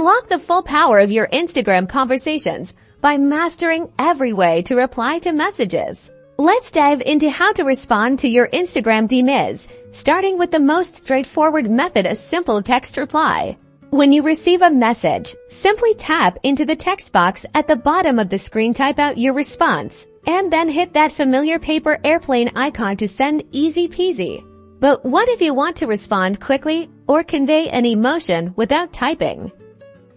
Unlock the full power of your Instagram conversations by mastering every way to reply to messages. Let's dive into how to respond to your Instagram DMs, starting with the most straightforward method, a simple text reply. When you receive a message, simply tap into the text box at the bottom of the screen, type out your response, and then hit that familiar paper airplane icon to send. Easy peasy. But what if you want to respond quickly or convey an emotion without typing?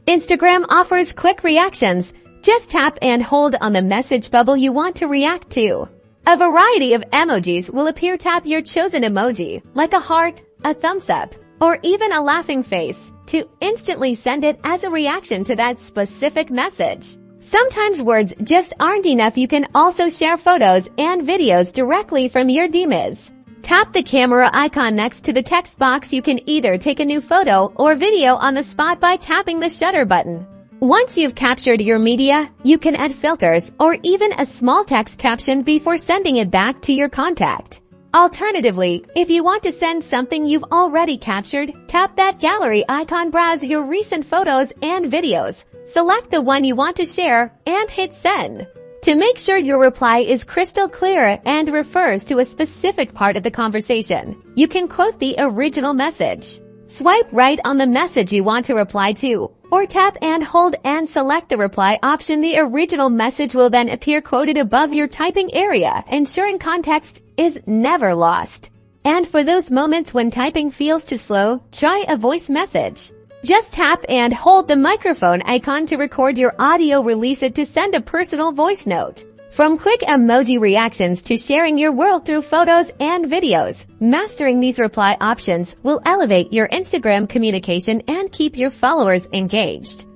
Instagram offers quick reactions. Just tap and hold on the message bubble you want to react to. A variety of emojis will appear. Tap your chosen emoji, like a heart, a thumbs up, or even a laughing face, to instantly send it as a reaction to that specific message. Sometimes words just aren't enough. You can also share photos and videos directly from your DMs. Tap the camera icon next to the text box. You can either take a new photo or video on the spot by tapping the shutter button. Once you've captured your media, you can add filters or even a small text caption before sending it back to your contact. Alternatively, if you want to send something you've already captured, tap that gallery icon, browse your recent photos and videos, select the one you want to share, and hit send. To make sure your reply is crystal clear and refers to a specific part of the conversation, you can quote the original message. Swipe right on the message you want to reply to, or tap and hold and select the reply option. The original message will then appear quoted above your typing area, ensuring context is never lost. And for those moments when typing feels too slow, try a voice message. Just tap and hold the microphone icon to record your audio, release it to send a personal voice note. From quick emoji reactions to sharing your world through photos and videos, mastering these reply options will elevate your Instagram communication and keep your followers engaged.